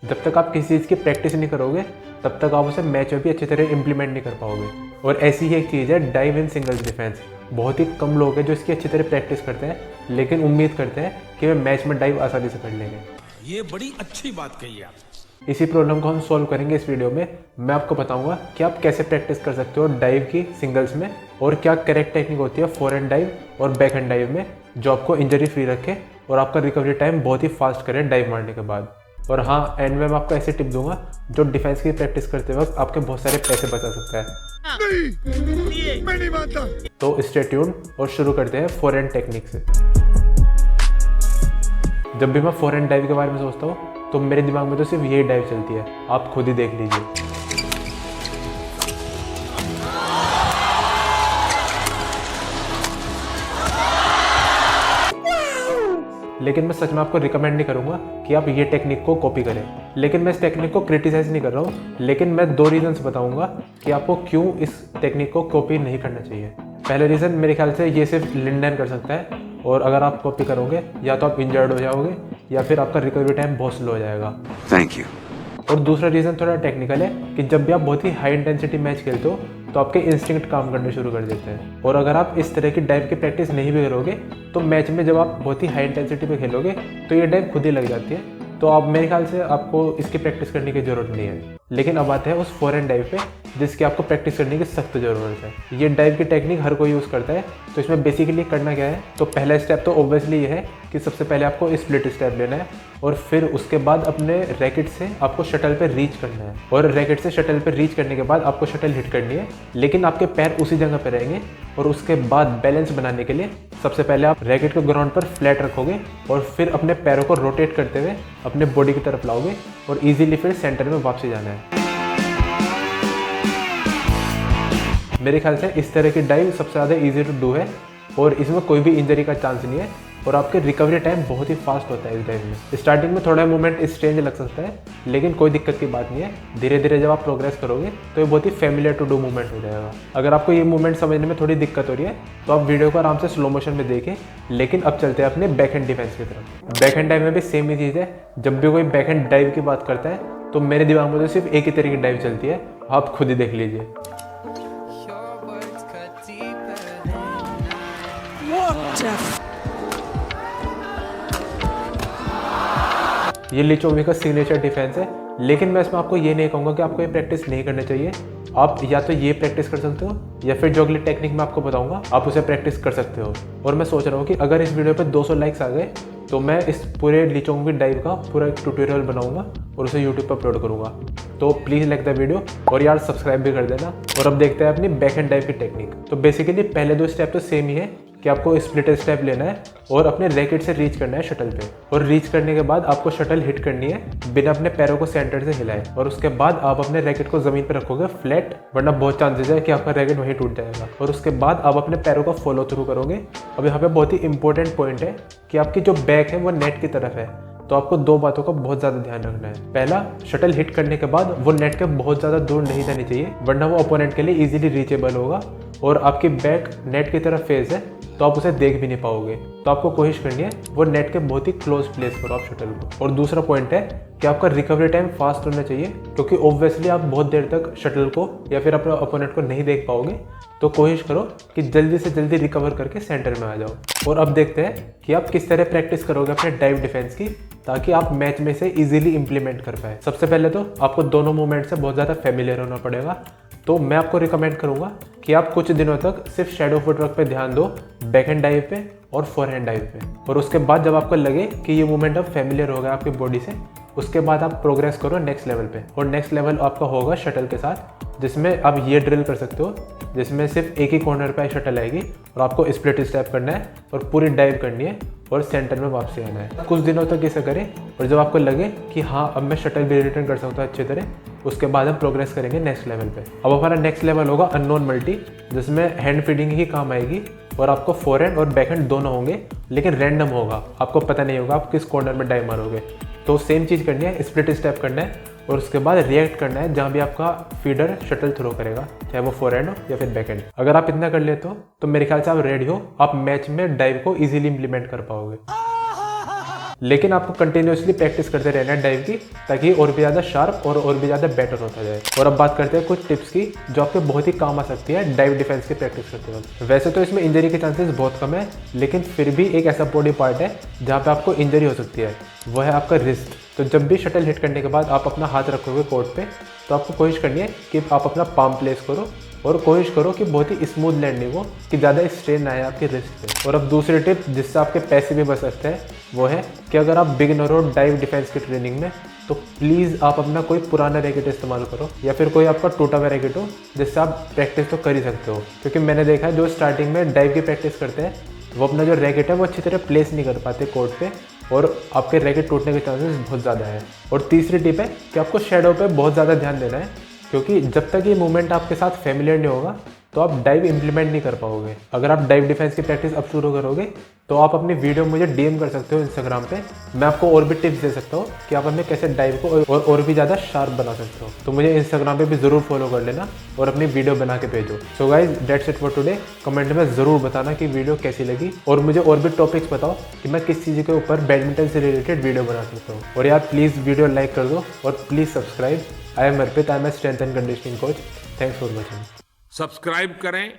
जब तक आप किसी चीज़ की प्रैक्टिस नहीं करोगे तब तक आप उसे मैच में भी अच्छी तरह इंप्लीमेंट नहीं कर पाओगे। और ऐसी ही एक चीज़ है डाइव इन सिंगल्स डिफेंस। बहुत ही कम लोग हैं जो इसकी अच्छी तरह प्रैक्टिस करते हैं, लेकिन उम्मीद करते हैं कि वे मैच में डाइव आसानी से कर लेंगे। ये बड़ी अच्छी बात कही आप। इसी प्रॉब्लम को हम सॉल्व करेंगे इस वीडियो में। मैं आपको बताऊंगा कि आप कैसे प्रैक्टिस कर सकते हो डाइव की सिंगल्स में, और क्या करेक्ट टेक्निक होती है फोरहैंड डाइव और बैकहैंड डाइव में जो आपको इंजरी फ्री रखे और आपका रिकवरी टाइम बहुत ही फास्ट करे डाइव मारने के बाद। और हाँ, एंड में मैं आपको ऐसे टिप दूंगा जो डिफेंस की प्रैक्टिस करते वक्त आपके बहुत सारे पैसे बचा सकता है। नहीं, मैं नहीं मानता। तो स्टे ट्यून और शुरू करते हैं फोरहैंड टेक्निक से। जब भी मैं फोरहैंड डाइव के बारे में सोचता हूँ तो मेरे दिमाग में तो सिर्फ यही डाइव चलती है, आप खुद ही देख लीजिए। लेकिन मैं सच में आपको रिकमेंड नहीं करूंगा कि आप ये टेक्निक को कॉपी करें। लेकिन मैं इस टेक्निक को क्रिटिसाइज नहीं कर रहा हूँ, लेकिन मैं 2 रीजंस बताऊंगा कि आपको क्यों इस टेक्निक को कॉपी नहीं करना चाहिए। पहला रीज़न मेरे ख्याल से ये सिर्फ लिंडन कर सकता है, और अगर आप कॉपी करोगे या तो आप इंजर्ड हो जाओगे या फिर आपका रिकवरी टाइम बहुत स्लो हो जाएगा। Thank you. और दूसरा रीज़न थोड़ा टेक्निकल है कि जब भी आप बहुत ही हाई इंटेंसिटी मैच खेलते हो तो आपके इंस्टिंक्ट काम करने शुरू कर देते हैं, और अगर आप इस तरह की डाइव की प्रैक्टिस नहीं भी करोगे तो मैच में जब आप बहुत ही हाई इंटेंसिटी पे खेलोगे तो ये डाइव खुद ही लग जाती है। तो आप मेरे ख्याल से आपको इसकी प्रैक्टिस करने की ज़रूरत नहीं है। लेकिन अब आते हैं उस फोरहैंड डाइव पे जिसकी आपको प्रैक्टिस करने की सख्त ज़रूरत है। ये डाइव की टेक्निक हर कोई यूज़ करता है, तो इसमें बेसिकली करना क्या है, तो पहला स्टेप तो ऑब्वियसली ये है कि सबसे पहले आपको स्प्लिट स्टेप लेना है, और फिर उसके बाद अपने रैकेट से आपको शटल पे रीच करना है, और रैकेट से शटल पे रीच करने के बाद आपको शटल हिट करनी है, लेकिन आपके पैर उसी जगह पे रहेंगे। और उसके बाद बैलेंस बनाने के लिए सबसे पहले आप रैकेट को ग्राउंड पर फ्लैट रखोगे और फिर अपने पैरों को रोटेट करते हुए अपने बॉडी की तरफ लाओगे और इजीली फिर सेंटर में वापसी जाना है। मेरे ख्याल से इस तरह की डाइव सबसे ज़्यादा इजी टू डू है, और इसमें कोई भी इंजरी का चांस नहीं है, और आपके रिकवरी टाइम बहुत ही फास्ट होता है इस डाइव में। स्टार्टिंग में थोड़ा मूवमेंट स्ट्रेंज लग सकता है, लेकिन कोई दिक्कत की बात नहीं है। धीरे धीरे जब आप प्रोग्रेस करोगे तो ये बहुत ही फैमिलियर टू डू मूवमेंट हो जाएगा। अगर आपको ये मूवमेंट समझने में थोड़ी दिक्कत हो रही है तो आप वीडियो को आराम से स्लो मोशन में देखें। लेकिन अब चलते हैं अपने बैकहैंड डिफेंस की तरफ। बैकहैंड डाइव में भी सेम ही चीज़ है। जब भी कोई बैकहैंड डाइव की बात करता है तो मेरे दिमाग में तो सिर्फ एक ही तरह की डाइव चलती है, आप खुद ही देख लीजिए। ये ली चोंग वी का सिग्नेचर डिफेंस है, लेकिन मैं इसमें आपको ये नहीं कहूँगा कि आपको ये प्रैक्टिस नहीं करनी चाहिए। आप या तो ये प्रैक्टिस कर सकते हो या फिर जो अगली टेक्निक मैं आपको बताऊंगा आप उसे प्रैक्टिस कर सकते हो। और मैं सोच रहा हूँ कि अगर इस वीडियो पे 200 लाइक्स आ गए तो मैं इस पूरे ली चोंग वी डाइव का पूरा एक ट्यूटोरियल बनाऊंगा और उसे यूट्यूब पर अपलोड करूँगा। तो प्लीज़ लाइक द वीडियो, और यार सब्सक्राइब भी कर देना। और अब देखते हैं अपनी बैकहैंड डाइव की टेक्निक। तो बेसिकली पहले 2 स्टेप तो सेम ही है कि आपको स्प्लिट स्टेप लेना है और अपने रैकेट से रीच करना है शटल पे, और रीच करने के बाद आपको शटल हिट करनी है बिना अपने पैरों को सेंटर से हिलाए। और उसके बाद आप अपने रैकेट को ज़मीन पे रखोगे फ्लैट, वरना बहुत चांसेस है कि आपका रैकेट वहीं टूट जाएगा। और उसके बाद आप अपने पैरों को फॉलो थ्रू करोगे। अब यहाँ पे बहुत ही इंपॉर्टेंट पॉइंट है कि आपकी जो बैक है वो नेट की तरफ है, तो आपको 2 बातों का बहुत ज़्यादा ध्यान रखना है। पहला, शटल हिट करने के बाद वो नेट के बहुत ज़्यादा दूर नहीं जानी चाहिए, वरना वो ओपोनेंट के लिए इजीली रीचेबल होगा, और आपकी बैक नेट की तरफ फेस है तो आप उसे देख भी नहीं पाओगे। तो आपको कोशिश करनी है वो नेट के बहुत ही क्लोज प्लेस करो आप शटल को। और दूसरा पॉइंट है कि आपका रिकवरी टाइम फास्ट होना चाहिए, क्योंकि ऑब्वियसली आप बहुत देर तक शटल को या फिर अपने ओपोनेंट को नहीं देख पाओगे। तो कोशिश करो कि जल्दी से जल्दी रिकवर करके सेंटर में आ जाओ। और अब देखते हैं कि आप किस तरह प्रैक्टिस करोगे अपने डाइव डिफेंस की, ताकि आप मैच में से इजीली इंप्लीमेंट कर पाए। सबसे पहले तो आपको दोनों मूवमेंट से बहुत ज़्यादा फेमिलियर होना पड़ेगा। तो मैं आपको रिकमेंड करूंगा कि आप कुछ दिनों तक सिर्फ शैडो फुटवर्क पे ध्यान दो, बैकहैंड डाइव पे और फोरहैंड डाइव पे। और उसके बाद जब आपको लगे कि ये मूवमेंट अब फेमिलियर हो गया आपकी बॉडी से, उसके बाद आप प्रोग्रेस करो नेक्स्ट लेवल पे। और नेक्स्ट लेवल आपका होगा शटल के साथ, जिसमें आप ये ड्रिल कर सकते हो, जिसमें सिर्फ एक ही कॉर्नर पे शटल आएगी और आपको स्प्लिट स्टेप करना है और पूरी डाइव करनी है और सेंटर में वापसी आना है। कुछ दिनों तक इसे करें, और जब आपको लगे कि हाँ अब मैं शटल भी रिटर्न कर सकता हूँ अच्छी तरह, उसके बाद हम प्रोग्रेस करेंगे नेक्स्ट लेवल पे। अब हमारा नेक्स्ट लेवल होगा अननोन मल्टी, जिसमें हैंड फीडिंग ही काम आएगी, और आपको फोरहैंड और बैकहैंड दोनों होंगे, लेकिन रैंडम होगा, आपको पता नहीं होगा आप किस कॉर्नर में डाइव मारोगे। तो सेम चीज़ करनी है, स्प्लिट स्टेप करना है और उसके बाद रिएक्ट करना है जहाँ भी आपका फीडर शटल थ्रो करेगा, चाहे वो फोरहैंड हो या फिर बैकहैंड। अगर आप इतना कर लेते हो तो मेरे ख्याल से आप रेडी हो, आप मैच में डाइव को इजीली इंप्लीमेंट कर पाओगे। लेकिन आपको कंटिन्यूसली प्रैक्टिस करते रहना है डाइव की, ताकि और भी ज़्यादा शार्प और भी ज़्यादा बेटर होता जाए। और अब बात करते हैं कुछ टिप्स की जो आपके बहुत ही काम आ सकती है डाइव डिफेंस की प्रैक्टिस करते वक्त। वैसे तो इसमें इंजरी के चांसेस बहुत कम है, लेकिन फिर भी एक ऐसा बॉडी पार्ट है जहाँ पे आपको इंजरी हो सकती है, वो है आपका रिस्ट। तो जब भी शटल हिट करने के बाद आप अपना हाथ रखोगे कोर्ट पे, तो आपको कोशिश करनी है कि आप अपना पाम प्लेस करो और कोशिश करो कि बहुत ही स्मूथ लैंडिंग हो, कि ज़्यादा स्ट्रेन ना आए आपके रिस्ट पे। और अब दूसरी टिप जिससे आपके पैसे भी बच सकते हैं वो है कि अगर आप बिगिनर हो डाइव डिफेंस की ट्रेनिंग में, तो प्लीज़ आप अपना कोई पुराना रैकेट इस्तेमाल करो या फिर कोई आपका टूटा हुआ रैकेट हो, जिससे आप प्रैक्टिस तो कर ही सकते हो। क्योंकि मैंने देखा है जो स्टार्टिंग में डाइव की प्रैक्टिस करते हैं वो अपना जो रैकेट है वो अच्छी तरह प्लेस नहीं कर पाते कोर्ट पे, और आपके रैकेट टूटने के चांसेस बहुत ज़्यादा है। और तीसरी टिप है कि आपको शैडो पे बहुत ज़्यादा ध्यान देना है, क्योंकि जब तक ये मूवमेंट आपके साथ फेमिलियर नहीं होगा तो आप डाइव इंप्लीमेंट नहीं कर पाओगे। अगर आप डाइव डिफेंस की प्रैक्टिस अब शुरू करोगे तो आप अपनी वीडियो मुझे डीएम कर सकते हो इंस्टाग्राम पे, मैं आपको और भी टिप्स दे सकता हूँ कि आप अपने कैसे डाइव को और भी ज़्यादा शार्प बना सकते हो। तो मुझे इंस्टाग्राम पे भी ज़रूर फॉलो कर लेना और अपनी वीडियो बना के भेजो। So guys that's it for today. Comment में ज़रूर बताना कि वीडियो कैसी लगी, और मुझे और भी टॉपिक्स बताओ कि मैं किस चीज़ के ऊपर बैडमिंटन से रिलेटेड वीडियो बना सकता हूँ। और यार प्लीज़ वीडियो लाइक कर दो और please subscribe. I am Arpit, I am a strength and conditioning coach. Thanks for watching. Subscribe करें,